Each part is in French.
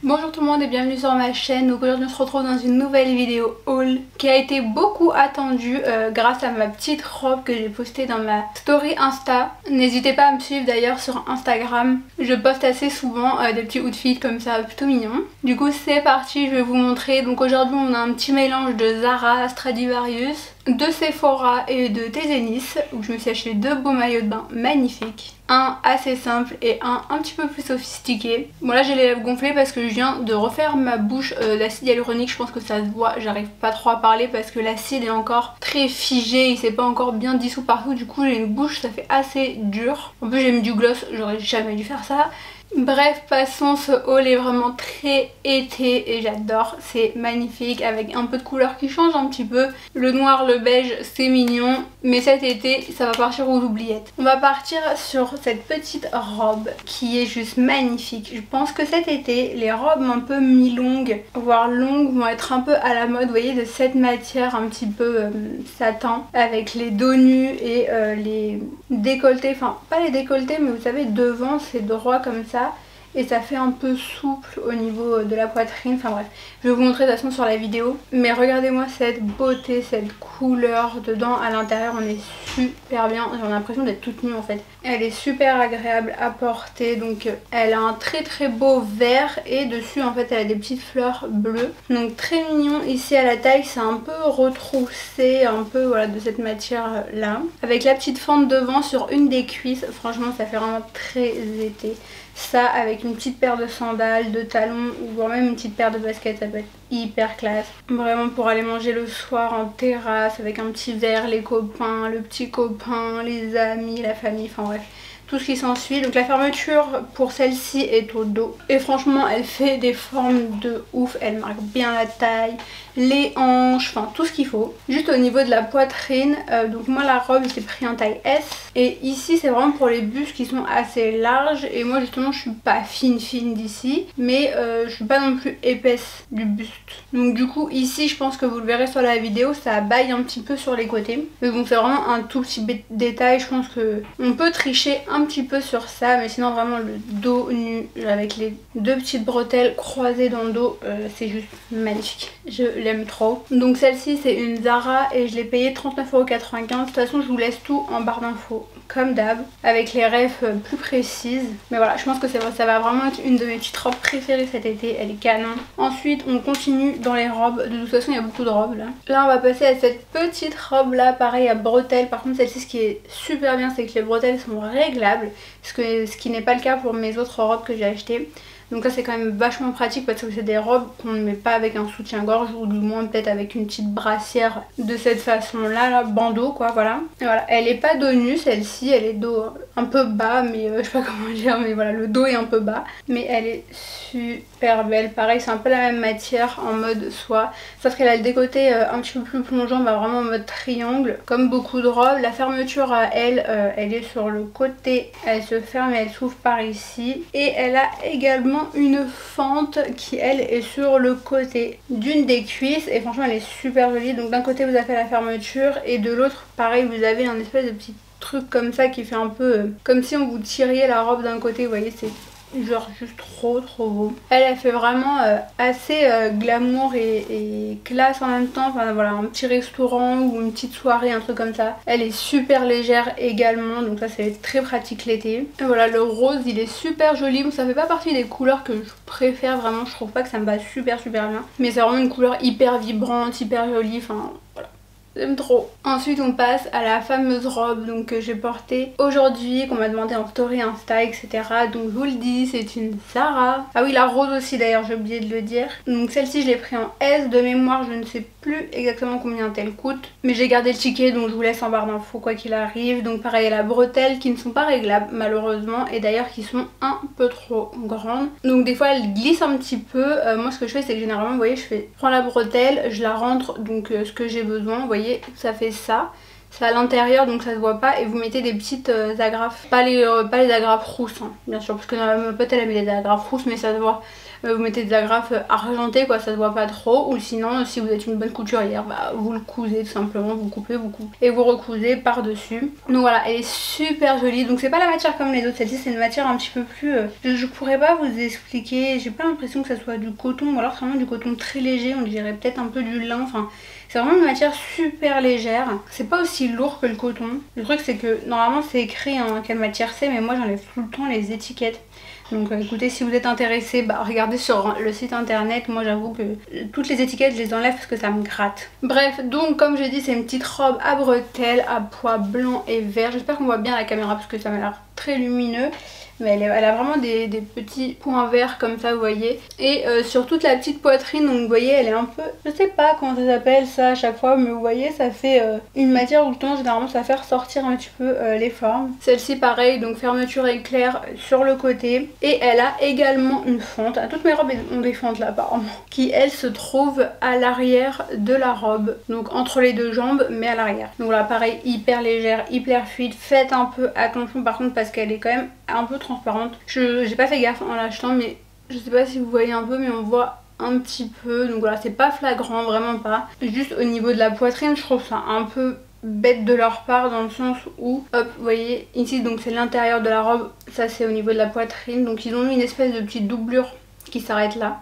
Bonjour tout le monde et bienvenue sur ma chaîne. Donc aujourd'hui on se retrouve dans une nouvelle vidéo haul qui a été beaucoup attendue grâce à ma petite robe que j'ai postée dans ma story Insta. N'hésitez pas à me suivre d'ailleurs sur Instagram. Je poste assez souvent des petits outfits comme ça plutôt mignons. Du coup c'est parti, je vais vous montrer. Donc aujourd'hui on a un petit mélange de Zara, Stradivarius, de Sephora et de Tezenis où je me suis acheté deux beaux maillots de bain magnifiques. Un assez simple et un petit peu plus sophistiqué. Bon là j'ai les lèvres gonflées parce que je viens de refaire ma bouche d'acide hyaluronique. Je pense que ça se voit, j'arrive pas trop à parler parce que l'acide est encore très figé, il s'est pas encore bien dissous partout. Du coup j'ai une bouche, ça fait assez dur. En plus j'ai mis du gloss, j'aurais jamais dû faire ça. Bref, passons, ce haul est vraiment très été et j'adore, c'est magnifique avec un peu de couleur qui change un petit peu. Le noir, le beige, c'est mignon, mais cet été ça va partir aux oubliettes. On va partir sur cette petite robe qui est juste magnifique. Je pense que cet été, les robes un peu mi-longues, voire longues, vont être un peu à la mode, vous voyez, de cette matière un petit peu satin, avec les dos nus et les décolletés, enfin pas les décolletés mais vous savez devant c'est droit comme ça. Et ça fait un peu souple au niveau de la poitrine, enfin bref, je vais vous montrer de toute façon sur la vidéo. Mais regardez-moi cette beauté, cette couleur dedans, à l'intérieur on est super bien, j'ai l'impression d'être toute nue en fait. Elle est super agréable à porter, donc elle a un très beau vert et dessus en fait elle a des petites fleurs bleues. Donc très mignon, ici à la taille c'est un peu retroussé, un peu voilà de cette matière là. Avec la petite fente devant sur une des cuisses, franchement ça fait vraiment très été. Ça avec une petite paire de sandales, de talons ou voire même une petite paire de baskets, ça peut être hyper classe. Vraiment pour aller manger le soir en terrasse avec un petit verre, les copains, le petit copain, les amis, la famille, enfin bref. Tout ce qui s'ensuit. Donc la fermeture pour celle-ci est au dos. Et franchement elle fait des formes de ouf. Elle marque bien la taille, les hanches, enfin tout ce qu'il faut. Juste au niveau de la poitrine, donc moi la robe j'ai pris en taille S. Et ici c'est vraiment pour les bustes qui sont assez larges. Et moi justement je suis pas fine d'ici. Mais je suis pas non plus épaisse du buste. Donc du coup ici je pense que vous le verrez sur la vidéo, ça baille un petit peu sur les côtés. Mais bon c'est vraiment un tout petit détail. Je pense que on peut tricher un petit peu sur ça, mais sinon vraiment le dos nu avec les deux petites bretelles croisées dans le dos, c'est juste magnifique, je l'aime trop. Donc celle-ci c'est une Zara et je l'ai payée 39,95 €. De toute façon je vous laisse tout en barre d'infos comme d'hab avec les refs plus précises. Mais voilà, je pense que ça va vraiment être une de mes petites robes préférées cet été, elle est canon. Ensuite on continue dans les robes, de toute façon il y a beaucoup de robes là. Là on va passer à cette petite robe là, pareil à bretelles. Par contre celle-ci ce qui est super bien c'est que les bretelles sont réglables, ce qui n'est pas le cas pour mes autres robes que j'ai achetées. Donc ça c'est quand même vachement pratique parce que c'est des robes qu'on ne met pas avec un soutien-gorge ou du moins peut-être avec une petite brassière de cette façon là, bandeau quoi, voilà. Et voilà, elle est pas dos nu celle-ci, elle est dos un peu bas mais je sais pas comment dire, mais voilà le dos est un peu bas. Mais elle est super belle, pareil c'est un peu la même matière en mode soie. Sauf qu'elle a le décolleté un petit peu plus plongeant, bah vraiment en mode triangle comme beaucoup de robes. La fermeture à elle, elle est sur le côté, elle se ferme et elle s'ouvre par ici. Et elle a également une fente qui elle est sur le côté d'une des cuisses et franchement elle est super jolie. Donc d'un côté vous avez la fermeture et de l'autre pareil vous avez un espèce de petit truc comme ça qui fait un peu comme si on vous tiriez la robe d'un côté, vous voyez, c'est genre juste trop beau. Elle fait vraiment assez glamour et classe en même temps. Enfin voilà, un petit restaurant ou une petite soirée, un truc comme ça. Elle est super légère également, donc ça c'est très pratique l'été. Et voilà, le rose il est super joli. Ça fait pas partie des couleurs que je préfère vraiment, je trouve pas que ça me va super bien. Mais c'est vraiment une couleur hyper vibrante, hyper jolie, enfin voilà. J'aime trop. Ensuite on passe à la fameuse robe donc, que j'ai portée aujourd'hui, qu'on m'a demandé en story Insta etc. Donc je vous le dis, c'est une Zara. Ah oui, la rose aussi d'ailleurs, j'ai oublié de le dire. Donc celle-ci je l'ai pris en S de mémoire, je ne sais plus exactement combien elle coûte. Mais j'ai gardé le ticket donc je vous laisse en barre d'infos quoi qu'il arrive. Donc pareil, la bretelle qui ne sont pas réglables malheureusement et d'ailleurs qui sont un peu trop grandes. Donc des fois elles glissent un petit peu. Moi ce que je fais c'est que généralement vous voyez je prends la bretelle, je la rentre donc ce que j'ai besoin, vous voyez ça fait ça. C'est à l'intérieur donc ça se voit pas et vous mettez des petites agrafes, pas les agrafes rousses hein, bien sûr parce que ma pote elle a mis des agrafes rousses mais ça se voit. vous mettez des agrafes argentées quoi, ça se voit pas trop, ou sinon si vous êtes une bonne couturière, bah vous le cousez tout simplement, vous coupez, et vous recousez par dessus. Donc voilà, elle est super jolie, donc c'est pas la matière comme les autres, celle-ci c'est une matière un petit peu plus, je pourrais pas vous expliquer, j'ai pas l'impression que ça soit du coton, ou alors vraiment du coton très léger, on dirait peut-être un peu du lin, enfin c'est vraiment une matière super légère, c'est pas aussi lourd que le coton. Le truc c'est que normalement c'est écrit hein, quelle matière c'est, mais moi j'enlève tout le temps les étiquettes. Donc écoutez, si vous êtes intéressé, bah regardez sur le site internet. Moi j'avoue que toutes les étiquettes je les enlève parce que ça me gratte. Bref, donc comme j'ai dit, c'est une petite robe à bretelles à pois blanc et vert. J'espère qu'on voit bien à la caméra parce que ça m'a l'air très lumineux. Mais elle a vraiment des petits points verts comme ça, vous voyez. Et sur toute la petite poitrine, donc vous voyez, elle est un peu... Je sais pas comment ça s'appelle ça à chaque fois, mais vous voyez, ça fait une matière où le temps, généralement, ça fait ressortir un petit peu les formes. Celle-ci, pareil, donc fermeture éclair sur le côté. Et elle a également une fente. Toutes mes robes ont des fentes là, apparemment. Qui, elle, se trouve à l'arrière de la robe. Donc entre les deux jambes, mais à l'arrière. Donc voilà, pareil, hyper légère, hyper fluide. Faites un peu attention par contre parce qu'elle est quand même un peu transparente. J'ai pas fait gaffe en l'achetant, mais je sais pas si vous voyez un peu, mais on voit un petit peu. Donc voilà, c'est pas flagrant, vraiment pas. Juste au niveau de la poitrine, je trouve ça un peu bête de leur part dans le sens où, hop, vous voyez ici, donc c'est l'intérieur de la robe, ça c'est au niveau de la poitrine. Donc ils ont mis une espèce de petite doublure qui s'arrête là.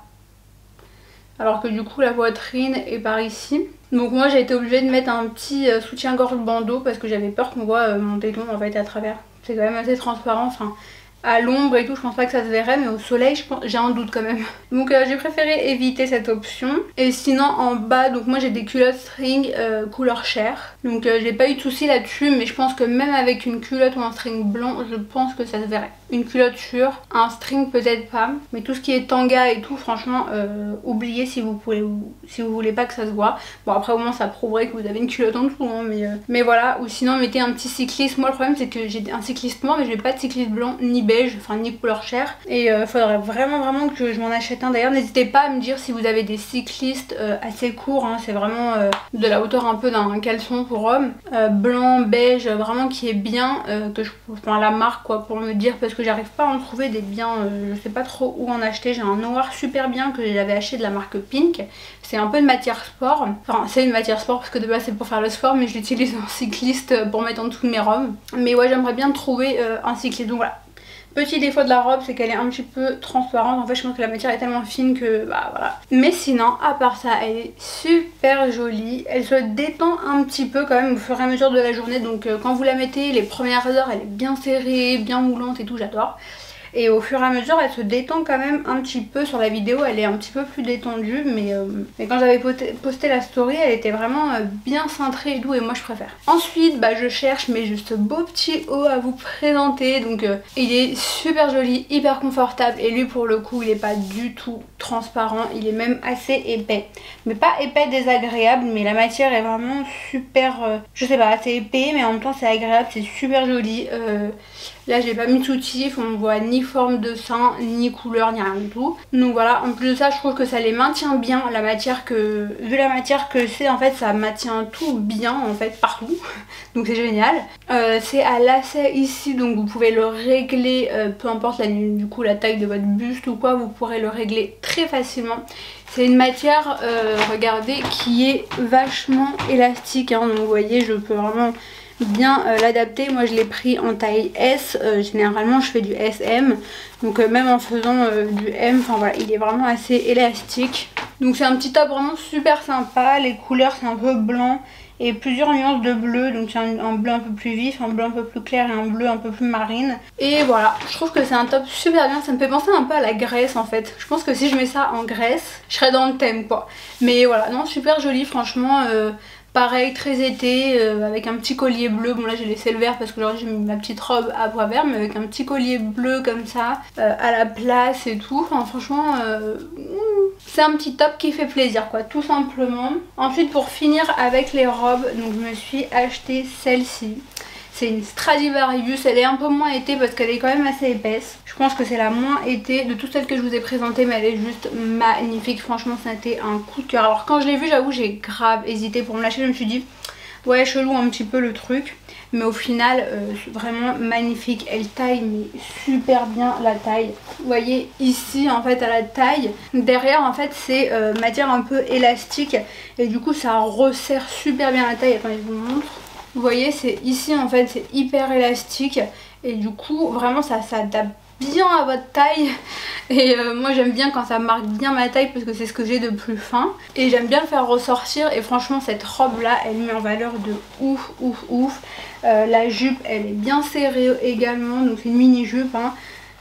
Alors que du coup la poitrine est par ici. Donc moi j'ai été obligée de mettre un petit soutien-gorge bandeau parce que j'avais peur qu'on voit mon téton en fait à travers. C'est quand même assez transparent, enfin à l'ombre et tout je pense pas que ça se verrait, mais au soleil j'ai un doute quand même. Donc j'ai préféré éviter cette option. Et sinon en bas, donc moi j'ai des culottes string couleur chair. Donc j'ai pas eu de soucis là-dessus, mais je pense que même avec une culotte ou un string blanc, je pense que ça se verrait. Une culotte sûre, un string peut-être pas, mais tout ce qui est tanga et tout, franchement oubliez si vous voulez pas que ça se voit. Bon après au moins ça prouverait que vous avez une culotte en dessous hein, mais voilà. Ou sinon mettez un petit cycliste. Moi le problème c'est que j'ai un cycliste noir, mais j'ai pas de cycliste blanc ni beige, enfin ni couleur chair, et faudrait vraiment que je m'en achète un. D'ailleurs n'hésitez pas à me dire si vous avez des cyclistes assez courts hein, c'est vraiment de la hauteur un peu d'un caleçon pour homme, blanc, beige, vraiment qui est bien, enfin la marque quoi, pour me dire, parce que j'arrive pas à en trouver des biens, je sais pas trop où en acheter. J'ai un noir super bien que j'avais acheté de la marque Pink, c'est un peu de matière sport, enfin c'est une matière sport parce que de base c'est pour faire le sport, mais je l'utilise en cycliste pour mettre en dessous de mes robes. Mais ouais, j'aimerais bien trouver un cycliste, donc voilà. Petit défaut de la robe, c'est qu'elle est un petit peu transparente. En fait, je pense que la matière est tellement fine que bah voilà. Mais sinon, à part ça, elle est super jolie. Elle se détend un petit peu quand même au fur et à mesure de la journée. Donc quand vous la mettez, les premières heures, elle est bien serrée, bien moulante et tout, j'adore. Et au fur et à mesure elle se détend quand même un petit peu. Sur la vidéo elle est un petit peu plus détendue, mais quand j'avais posté la story elle était vraiment bien cintrée et tout, et moi je préfère. Ensuite bah je cherche mais juste beau petit haut à vous présenter. Donc il est super joli, hyper confortable, et lui pour le coup il est pas du tout transparent, il est même assez épais. Mais pas épais désagréable, mais la matière est vraiment super, je sais pas, c'est épais mais en même temps c'est agréable, c'est super joli. Là j'ai pas mis de soutif, on voit ni forme de sein, ni couleur, ni rien du tout. Donc voilà, en plus de ça je trouve que ça les maintient bien, la matière que... Vu la matière que c'est en fait, ça maintient tout bien en fait partout. Donc c'est génial. C'est à lacet ici, donc vous pouvez le régler, peu importe du coup la taille de votre buste ou quoi, vous pourrez le régler très facilement. C'est une matière, regardez, qui est vachement élastique hein. Donc vous voyez, je peux vraiment bien l'adapter. Moi je l'ai pris en taille S, généralement je fais du SM, donc même en faisant du M, enfin voilà, il est vraiment assez élastique. Donc c'est un petit top vraiment super sympa. Les couleurs c'est un peu blanc et plusieurs nuances de bleu, donc c'est un bleu un peu plus vif, un bleu un peu plus clair et un bleu un peu plus marine. Et voilà, je trouve que c'est un top super bien. Ça me fait penser un peu à la Grèce en fait. Je pense que si je mets ça en Grèce, je serais dans le thème quoi. Mais voilà, non, super joli franchement. Pareil, très été, avec un petit collier bleu. Bon là j'ai laissé le vert parce que j'ai mis ma petite robe à bois vert, mais avec un petit collier bleu comme ça, à la place et tout. Enfin franchement, c'est un petit top qui fait plaisir quoi, tout simplement. Ensuite pour finir avec les robes, donc je me suis acheté celle-ci. C'est une Stradivarius, elle est un peu moins été parce qu'elle est quand même assez épaisse. Je pense que c'est la moins été de toutes celles que je vous ai présentées, mais elle est juste magnifique. Franchement, ça a été un coup de cœur. Alors quand je l'ai vue, j'avoue, j'ai grave hésité pour me lâcher. Je me suis dit, ouais, chelou un petit peu le truc. mais au final vraiment magnifique. Elle taille mais super bien la taille. Vous voyez ici en fait à la taille, derrière en fait c'est matière un peu élastique et du coup ça resserre super bien la taille. Attendez, je vous montre. Vous voyez, c'est ici en fait c'est hyper élastique et du coup vraiment ça s'adapte bien à votre taille. Et moi j'aime bien quand ça marque bien ma taille parce que c'est ce que j'ai de plus fin et j'aime bien le faire ressortir. Et franchement cette robe là elle met en valeur de ouf ouf ouf. La jupe elle est bien serrée également, donc c'est une mini jupe hein.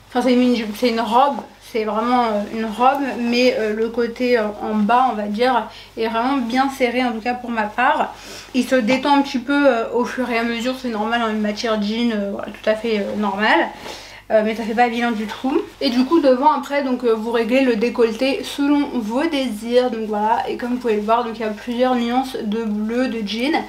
Enfin c'est une mini jupe, c'est une robe. C'est vraiment une robe, mais le côté en bas, on va dire, est vraiment bien serré, en tout cas pour ma part. Il se détend un petit peu au fur et à mesure, c'est normal, en une matière jean, voilà, tout à fait normal. Mais ça fait pas vilain du tout. Et du coup devant après donc vous réglez le décolleté selon vos désirs. Donc voilà, et comme vous pouvez le voir, donc il y a plusieurs nuances de bleu, de jean.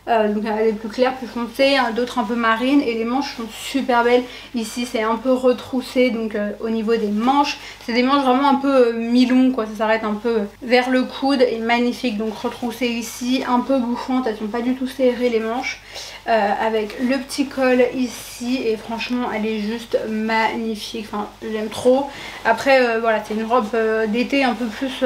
Donc il y en a des plus clairs, plus foncés, d'autres un peu marines, et les manches sont super belles. Ici c'est un peu retroussé, donc au niveau des manches, c'est des manches vraiment un peu mi-longues quoi, ça s'arrête un peu vers le coude et magnifique. Donc retroussé ici, un peu bouffantes, elles sont pas du tout serrées les manches, avec le petit col ici, et franchement elle est juste magnifique, enfin j'aime trop. Après voilà, c'est une robe d'été un peu plus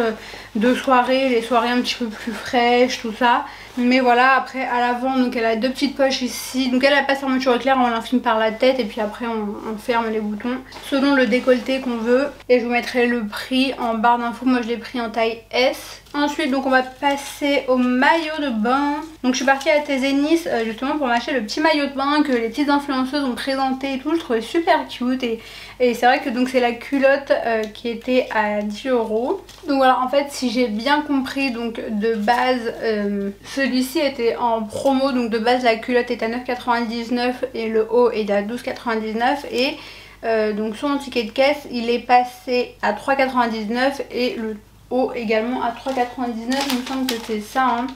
de soirée, les soirées un petit peu plus fraîches, tout ça. Mais voilà, après à l'avant donc elle a deux petites poches ici, donc elle a pas de fermeture éclair, on l'enfile par la tête et puis après on ferme les boutons selon le décolleté qu'on veut. Et je vous mettrai le prix en barre d'infos, moi je l'ai pris en taille S. Ensuite donc on va passer au maillot de bain. Donc je suis partie à Nice justement pour m'acheter le petit maillot de bain que les petites influenceuses ont présenté et tout, je trouvais super cute. Et c'est vrai que donc c'est la culotte qui était à 10 €. Donc voilà, en fait si j'ai bien compris, donc de base celui-ci était en promo, donc de base la culotte est à 9,99 et le haut est à 12,99 et donc sur mon ticket de caisse il est passé à 3,99 et le haut également à 3,99, il me semble que c'est ça hein.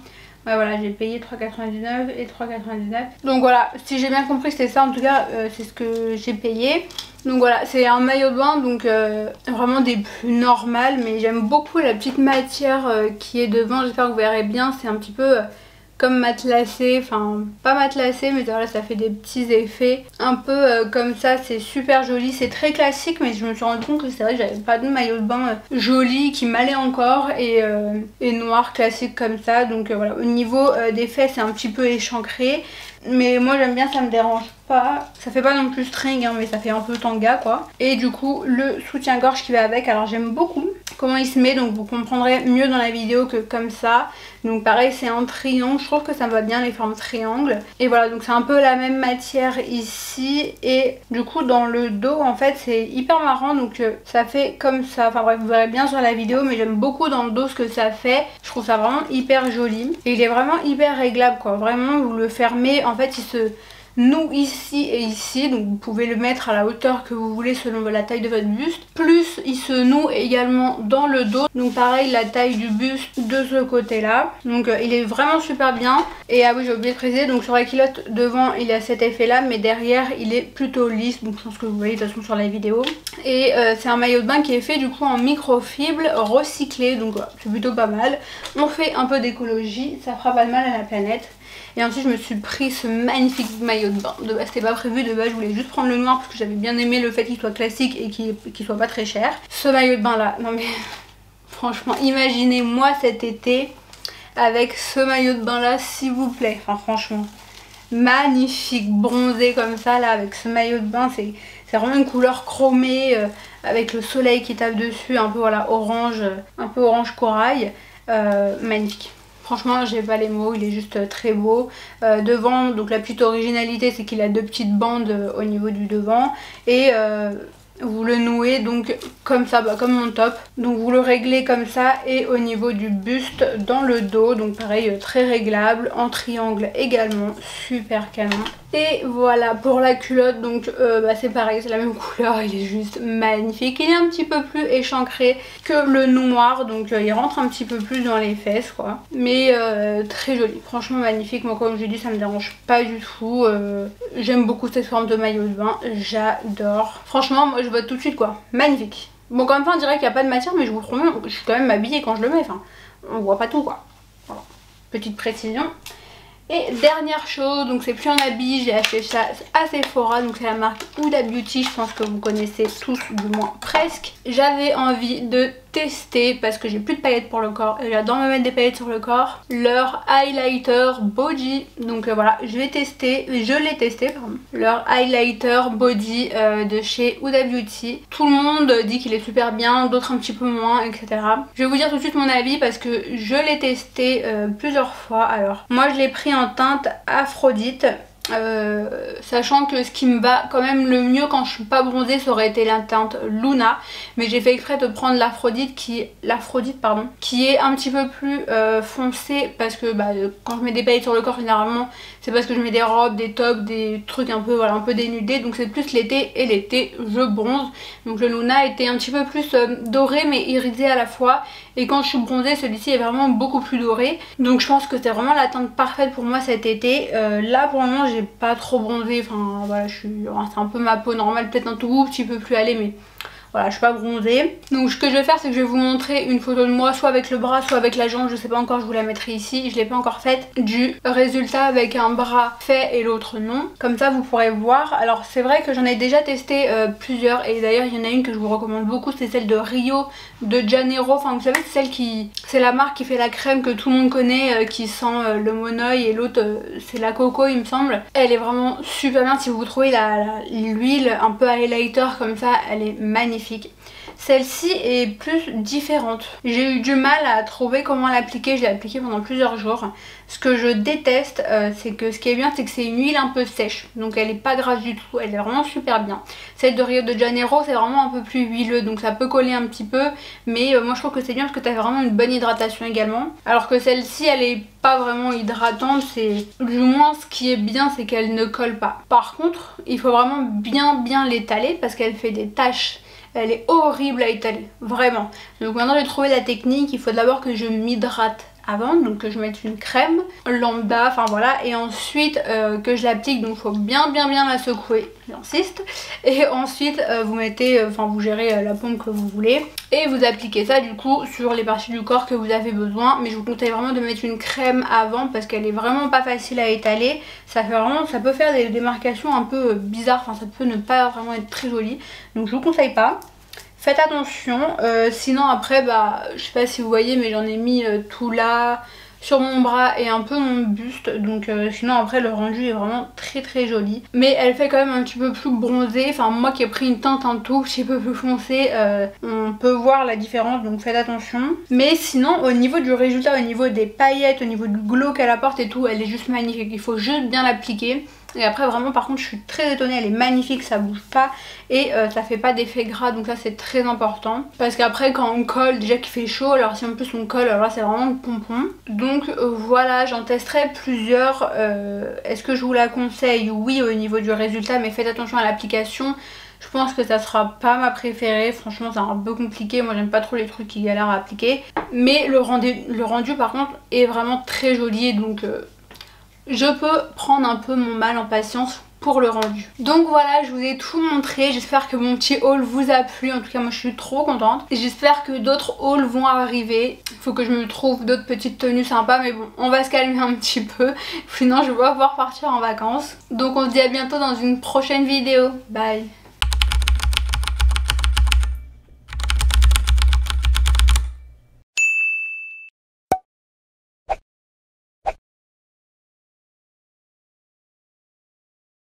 Ouais voilà, j'ai payé 3,99 et 3,99. Donc voilà, si j'ai bien compris c'était ça, en tout cas c'est ce que j'ai payé. Donc voilà, c'est un maillot de bain, donc vraiment des plus normales, mais j'aime beaucoup la petite matière qui est devant, j'espère que vous verrez bien, c'est un petit peu comme matelassé, enfin pas matelassé mais voilà, ça fait des petits effets un peu comme ça, c'est super joli, c'est très classique, mais je me suis rendu compte que c'est vrai que j'avais pas de maillot de bain joli qui m'allait encore et noir classique comme ça. Donc voilà, au niveau des fesses c'est un petit peu échancré, mais moi j'aime bien, ça me dérange pas, ça fait pas non plus string hein, mais ça fait un peu tanga quoi. Et du coup le soutien-gorge qui va avec, alors j'aime beaucoup comment il se met, donc vous comprendrez mieux dans la vidéo que comme ça. Donc pareil c'est un triangle, je trouve que ça me va bien les formes triangles. Et voilà, donc c'est un peu la même matière ici, et du coup dans le dos en fait c'est hyper marrant, donc ça fait comme ça, enfin bref vous verrez bien sur la vidéo, mais j'aime beaucoup dans le dos ce que ça fait, je trouve ça vraiment hyper joli. Et il est vraiment hyper réglable quoi, vraiment vous le fermez, en fait il se noue ici et ici, donc vous pouvez le mettre à la hauteur que vous voulez selon la taille de votre buste. Plus il se noue également dans le dos, donc pareil la taille du buste de ce côté là. Donc il est vraiment super bien. Et ah oui j'ai oublié de préciser, donc sur la culotte devant il a cet effet là, mais derrière il est plutôt lisse, donc je pense que vous voyez de toute façon sur la vidéo. Et c'est un maillot de bain qui est fait du coup en microfibre recyclé, donc voilà, c'est plutôt pas mal. On fait un peu d'écologie, ça fera pas de mal à la planète. Et ensuite je me suis pris ce magnifique maillot de bain. De base c'était pas prévu, de base je voulais juste prendre le noir parce que j'avais bien aimé le fait qu'il soit classique et qu'il soit pas très cher. Ce maillot de bain là, non mais franchement imaginez-moi cet été avec ce maillot de bain là s'il vous plaît. Enfin franchement magnifique, bronzé comme ça là avec ce maillot de bain, c'est vraiment une couleur chromée avec le soleil qui tape dessus, un peu voilà orange, un peu orange corail, magnifique. Franchement j'ai pas les mots, il est juste très beau. Devant donc la petite originalité c'est qu'il a deux petites bandes au niveau du devant et vous le nouez donc comme ça, bah, comme mon top. Donc vous le réglez comme ça, et au niveau du buste dans le dos, donc pareil très réglable, en triangle également, super canon. Et voilà pour la culotte, donc bah, c'est pareil, c'est la même couleur, il est juste magnifique. Il est un petit peu plus échancré que le noir, donc il rentre un petit peu plus dans les fesses quoi. Mais très joli, franchement magnifique. Moi comme je dis ça me dérange pas du tout, j'aime beaucoup cette forme de maillot de bain, j'adore. Franchement moi je vote tout de suite quoi, magnifique. Bon quand même pas on dirait qu'il n'y a pas de matière, mais je vous promets, je suis quand même habillée quand je le mets, enfin on voit pas tout quoi. Voilà, petite précision. Et dernière chose, donc c'est plus un habit, j'ai acheté ça à Sephora, donc c'est la marque Huda Beauty, je pense que vous connaissez tous, du moins presque. J'avais envie de tester, parce que j'ai plus de paillettes pour le corps et j'adore me mettre des paillettes sur le corps, leur highlighter body. Donc voilà, je l'ai testé, leur highlighter body de chez Huda Beauty. Tout le monde dit qu'il est super bien, d'autres un petit peu moins, etc. Je vais vous dire tout de suite mon avis parce que je l'ai testé plusieurs fois. Alors moi je l'ai pris en teinte Aphrodite. Sachant que ce qui me va quand même le mieux quand je suis pas bronzée, ça aurait été la teinte Luna, mais j'ai fait exprès de prendre l'Aphrodite qui est un petit peu plus foncée, parce que quand je mets des paillettes sur le corps généralement c'est parce que je mets des robes, des tops, des trucs un peu voilà, un peu dénudés, donc c'est plus l'été, et l'été je bronze, donc le Luna était un petit peu plus doré mais irisé à la fois, et quand je suis bronzée celui-ci est vraiment beaucoup plus doré, donc je pense que c'est vraiment la teinte parfaite pour moi cet été. Là pour le moment j'ai pas trop bronzé, enfin voilà, c'est un peu ma peau normale, peut-être un tout petit peu plus allée, mais voilà, je suis pas bronzée. Donc ce que je vais faire, c'est que je vais vous montrer une photo de moi, soit avec le bras, soit avec la jambe, je sais pas encore, je vous la mettrai ici, je l'ai pas encore faite, du résultat avec un bras fait et l'autre non. Comme ça vous pourrez voir. Alors c'est vrai que j'en ai déjà testé plusieurs, et d'ailleurs il y en a une que je vous recommande beaucoup, c'est celle de Rio de Janeiro. Enfin vous savez, c'est celle qui, c'est la marque qui fait la crème que tout le monde connaît, qui sent le monoeil, et l'autre c'est la coco il me semble. Elle est vraiment super bien, si vous trouvez l'huile un peu highlighter comme ça, elle est magnifique. Celle-ci est plus différente. J'ai eu du mal à trouver comment l'appliquer, je l'ai appliquée pendant plusieurs jours. Ce que je déteste, c'est que ce qui est bien, c'est que c'est une huile un peu sèche, donc elle est pas grasse du tout, elle est vraiment super bien. Celle de Rio de Janeiro, c'est vraiment un peu plus huileux, donc ça peut coller un petit peu, mais moi je trouve que c'est bien parce que tu as vraiment une bonne hydratation également. Alors que celle-ci, elle est pas vraiment hydratante, c'est du moins ce qui est bien, c'est qu'elle ne colle pas. Par contre, il faut vraiment bien l'étaler parce qu'elle fait des taches. Elle est horrible à étaler, vraiment. Donc maintenant j'ai trouvé la technique, il faut d'abord que je m'hydrate avant, donc que je mette une crème lambda, enfin voilà, et ensuite que je l'applique, donc il faut bien la secouer, j'insiste, et ensuite vous mettez, enfin vous gérez la pompe que vous voulez, et vous appliquez ça du coup sur les parties du corps que vous avez besoin, mais je vous conseille vraiment de mettre une crème avant parce qu'elle est vraiment pas facile à étaler, ça peut faire des démarcations un peu bizarres, enfin ça peut ne pas vraiment être très joli, donc je vous conseille pas. Faites attention, sinon après je sais pas si vous voyez mais j'en ai mis tout là sur mon bras et un peu mon buste, donc sinon après le rendu est vraiment très joli, mais elle fait quand même un petit peu plus bronzée, enfin moi qui ai pris une teinte un tout petit peu plus foncée, on peut voir la différence, donc faites attention. Mais sinon au niveau du résultat, au niveau des paillettes, au niveau du glow qu'elle apporte et tout, elle est juste magnifique, il faut juste bien l'appliquer. Et après vraiment par contre je suis très étonnée, elle est magnifique, ça bouge pas et ça fait pas d'effet gras, donc ça c'est très important. Parce qu'après quand on colle, déjà qu'il fait chaud, alors si en plus on colle, alors là c'est vraiment le pompon. Donc voilà, j'en testerai plusieurs. Est-ce que je vous la conseille? Oui, au niveau du résultat, mais faites attention à l'application. Je pense que ça sera pas ma préférée, franchement c'est un peu compliqué, moi j'aime pas trop les trucs qui galèrent à appliquer. Mais le rendu par contre est vraiment très joli, donc je peux prendre un peu mon mal en patience pour le rendu. Donc voilà, je vous ai tout montré, j'espère que mon petit haul vous a plu, en tout cas moi je suis trop contente. J'espère que d'autres hauls vont arriver, il faut que je me trouve d'autres petites tenues sympas, mais bon, on va se calmer un petit peu, sinon je vais pas pouvoir partir en vacances. Donc on se dit à bientôt dans une prochaine vidéo, bye.